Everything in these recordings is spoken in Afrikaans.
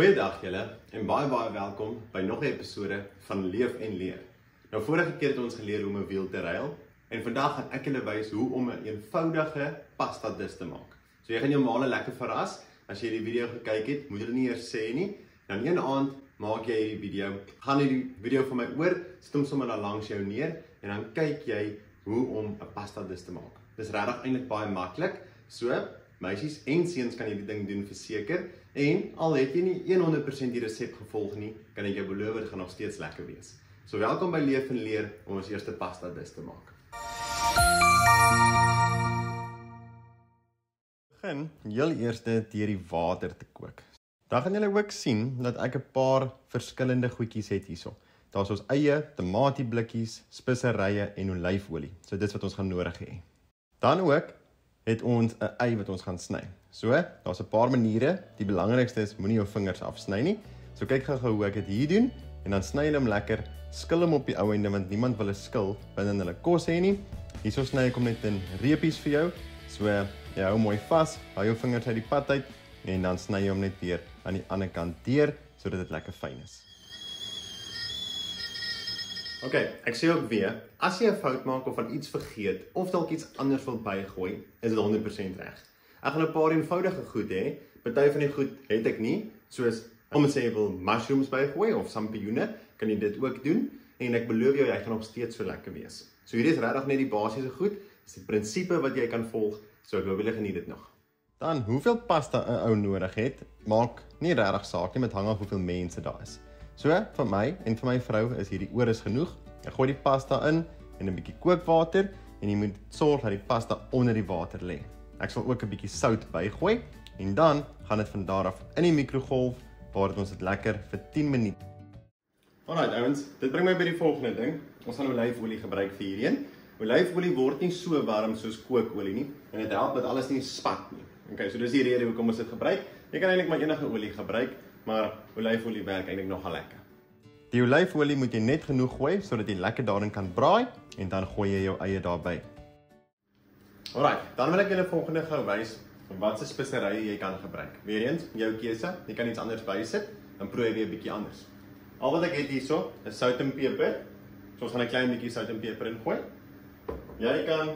Goeiedag julle en baie welkom by nog 'n episode van Leef en Leer. Nou vorige keer het ons geleer hoe om 'n wiel te ruil en vandag gaan ek julle wys hoe om 'n eenvoudige pasta dis te maak. So jy gaan jou maale lekker verras. As jy die video gekyk het, moet jy nie eers sê nie. Dan een aand maak jy hierdie video, gaan jy die video van my oor, sit hom sommer daar langs jou neer en dan kyk jy hoe om 'n pasta dis te maak. Dis regtig eintlik baie maklik. So meisies en seuns kan hierdie ding doen verseker. En al het jy nie 100% die resep gevolg nie, kan ek jou beloof dit gaan nog steeds lekker wees. So welkom by Leef en Leer om ons eerste pasta dis te maak. Begin heel eers deur die water te kook. Dan gaan julle ook sien dat ek 'n paar verskillende goedjies het hierso. Daar's ons eie, tomatieblikkies, speserye en olyfolie. So dis wat ons gaan nodig hê. Dan ook het ons 'n ei wat ons gaan sny. So, daar's 'n paar maniere. Die belangrikste is moenie jou vingers afsny nie. So kyk gou hoe ek dit hier doen en dan sny jy hom lekker, skil hom op die ou einde want niemand wil 'n skil binne hulle kos hê nie. Hierso sny ek hom net in reepies vir jou. So, jy hou mooi vas, hou jou vingers uit die pad uit en dan sny jy hom net weer aan die ander kant deur sodat dit lekker fyn is. Ok, ek sê ook weer, as jy 'n fout maak of van iets vergeet of dalk iets anders wil bygooi, is dit 100% reg. Ek gaan 'n paar eenvoudige goed hê. Party van die goed het ek nie, soos om te sê jy wil mushrooms bygooi of sampioene, kan jy dit ook doen en ek beloof jou hy gaan nog steeds so lekker wees. So hierdie is regtig net die basiese goed, dis die prinsipe wat jy kan volg, so ek hoop julle geniet dit nog. Dan hoeveel pasta 'n ou nodig het, maak nie regtig saak nie, met hang af hoeveel mense daar is. So, vir my en vir my vrou is hierdie oor is genoeg. Ek gooi die pasta in 'n bietjie kookwater en jy moet sorg dat die pasta onder die water lê. Ek sal ook 'n bietjie sout bygooi en dan gaan dit van daar af in die mikrogolf waar ons dit lekker vir 10 minute. Alright ouens, dit bring my by die volgende ding. Ons gaan olyfolie gebruik vir hierdie. Olyfolie word nie so warm soos kookolie nie en dit help dat alles nie spat nie. Okay, so dis die rede hoekom ons dit gebruik. Jy kan eintlik maar enige olie gebruik, maar olyfolie werk eintlik nogal lekker. Die olyfolie moet jy net genoeg gooi sodat jy lekker daarin kan braai en dan gooi jy jou eie daarby. Alright, dan wil ek julle volgende gou wys watse speserye jy kan gebruik. Weereens, jou keuse, jy kan iets anders bysit, dan proe jy weer 'n bietjie anders. Al wat ek het hierso is sout en peper. So ons gaan 'n klein bietjie sout en peper ingooi. Jy kan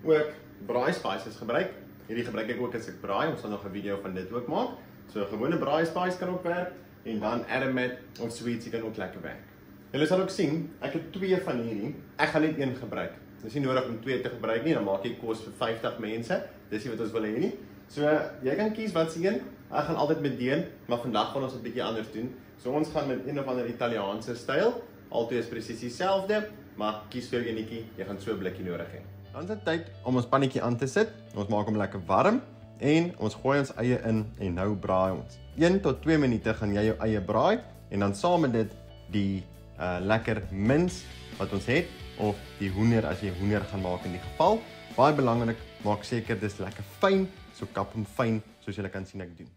ook braai spices gebruik. Hierdie gebruik ek ook as ek braai, ons sal nog 'n video van dit ook maak. So gewone braai spice kan ook werk en dan aromat of sweets kan ook lekker werk. Julle sal ook sien, ek het 2 van hierdie. Ek gaan net een gebruik. Dit is nie nodig om 2 te gebruik nie, dan maak jy kos vir 50 mense. Dis nie wat ons wil hê nie. So jy kan kies wat se een. Ek gaan altyd met deen, maar vandag gaan ons 'n bietjie anders doen. So ons gaan met een of ander Italiaanse styl. Albei is presies dieselfde, maar kies vir jou enetjie. Jy gaan so 'n blikkie nodig hê. Dan is dit tyd om ons pannetjie aan te sit. Ons maak hom lekker warm en ons gooi ons eie in en nou braai ons. 1 tot 2 minute gaan jy jou eie braai en dan saam met dit die lekker mins wat ons het of die hoender as jy hoender gaan maak in die geval. Baie belangrik, maak seker dis lekker fyn, so kap hom fyn soos julle kan sien ek doen.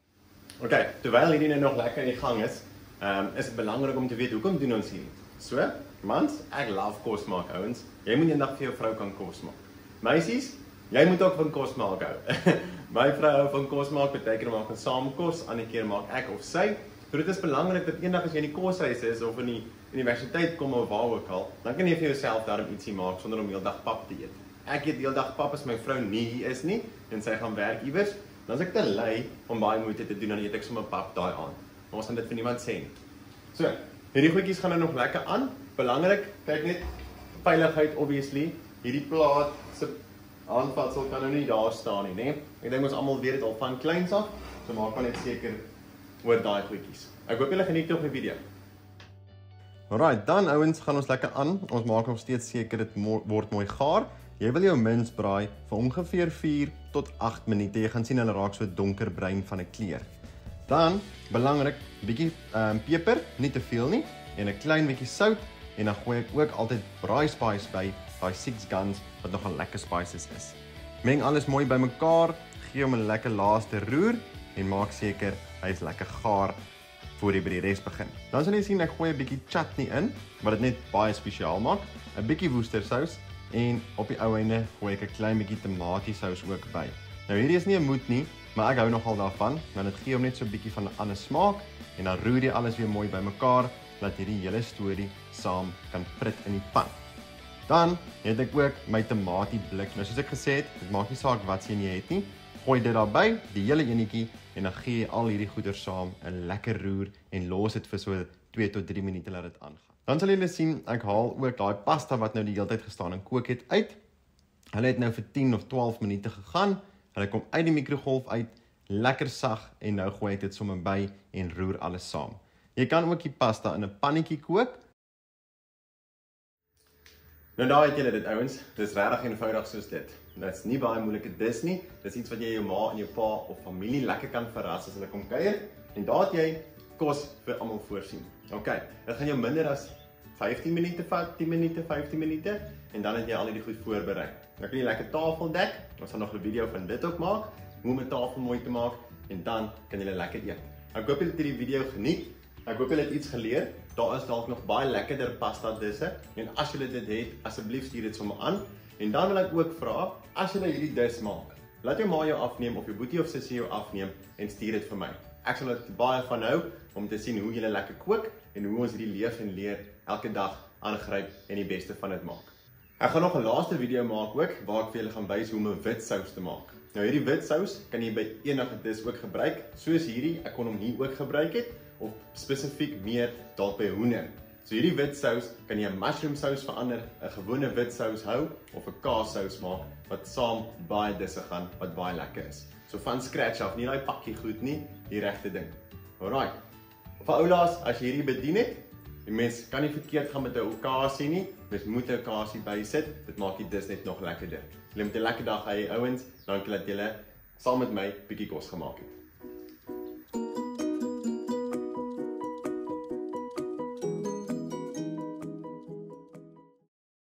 Okay, terwyl hierdie nou nog lekker in die gang is dit belangrik om te weet hoekom doen ons hierdie. So, mans, ek love kos maak ouens. Jy moet eendag vir jou vrou kan kos maak. Meisies, jy moet ook van kos maak hou. My vrou hou van kos maak, beteken maak ons saam kos, ander keer maak ek of sy. So dit is belangrik dat eendag as jy in die koshuis is of in die universiteit kom of waar ook al, dan kan jy vir jouself daarom ietsie maak sonder om heeldag pap te eet. Ek eet heeldag pap as my vrou nie hier is nie en sy gaan werk iewers, dan is ek te lui om baie moeite te doen, dan eet ek sommer pap daai aand. Maar ons gaan dit vir niemand sê nie. So, hierdie goedjies gaan nou nog lekker aan. Belangrik, kyk net veiligheid obviously. Hierdie plaat se handvatsel kan nou nie daar staan nie, né? Ek dink ons almal weet dit al van kleins af, so maak maar net seker oor daai goedjies. Ek hoop julle geniet tog die video. Alright, dan ouens gaan ons lekker aan. Ons maak nog steeds seker dit word mooi gaar. Jy wil jou mins braai vir ongeveer 4 tot 8 minute. Jy gaan sien hulle raak so donkerbruin van 'n kleur. Dan, belangrik, bietjie peper, nie te veel nie, en 'n klein bietjie sout en dan gooi ek ook altyd braai spice by, daai 6 guns wat nogal lekker spices is. Meng alles mooi bymekaar, gee hom 'n lekker laaste roer en maak seker hy is lekker gaar voor jy by die res begin. Dan sal jy sien ek gooi 'n bietjie chutney in wat dit net baie spesiaal maak, 'n bietjie woestersous en op die ou einde gooi ek 'n klein bietjie tomatiesous ook by. Nou hierdie is nie 'n moet nie, maar ek hou nogal daarvan, want dit gee hom net so 'n bietjie van 'n ander smaak en dan roer jy alles weer mooi bymekaar dat hierdie hele storie saam kan prit in die pan. Dan het ek ook my tomatieblik. Nou soos ek gesê het, dit maak nie saak wat jy het nie. Gooi dit daarby, die hele enetjie en dan gee jy al hierdie goeder saam 'n lekker roer en los dit vir so 2 tot 3 minute laat dit aangaan. Dan sal julle sien ek haal ook daai pasta wat nou die hele tyd gestaan en kook het uit. Hulle het nou vir 10 of 12 minute gegaan. Hulle kom uit die mikrogolf uit, lekker sag en nou gooi ek dit sommer by en roer alles saam. Jy kan ook die pasta in 'n pannetjie kook. Nou daar het julle dit ouens, dis regtig eenvoudig soos dit. Dit's nie baie moeilike dis nie, dis iets wat jy jou ma en jou pa of familie lekker kan verras as hulle kom kuier en daar het jy kos vir almal voorsien. OK, dit gaan jou minder as 15 minute vat, 10 minute, 15 minute en dan het jy al hierdie goed voorberei. Dan kan jy lekker tafel dek, ons gaan nog 'n video van dit ook maak, hoe om 'n tafel mooi te maak en dan kan jy lekker eet. Ek hoop julle het hierdie video geniet. Ek hoop julle het iets geleer. Daar is dalk nog baie lekkerder pasta disse en as julle dit het, asseblief stuur dit sommer aan. En dan wil ek ook vra, as julle hierdie dis maak, laat jou ma jou afneem of jou boetie of sussie jou afneem en stuur dit vir my. Ek sal dit baie van hou om te sien hoe julle lekker kook en hoe ons hierdie leef en leer elke dag aangryp en die beste van dit maak. Ek gaan nog 'n laaste video maak ook waar ek vir julle gaan wys hoe om 'n wit sous te maak. Nou hierdie wit sous kan jy by enige dis ook gebruik, soos hierdie, ek kon hom hier ook gebruik het of spesifiek meer dalk by hoender. So hierdie wit sous kan jy 'n mushroom sous verander, 'n gewone wit sous hou of 'n kaassous maak wat saam baie disse gaan wat baie lekker is. So van scratch af, nie daai pakkie goed nie, die regte ding. Alright. Vir oulaas, as jy hierdie bedien het, die mens kan nie verkeerd gaan met 'n okasie nie, mens moet 'n okasie bysit, dit maak die dis net nog lekkerder. Julle moet 'n lekker dag hê ouens, dankie dat julle saam met my bietjie kos gemaak het.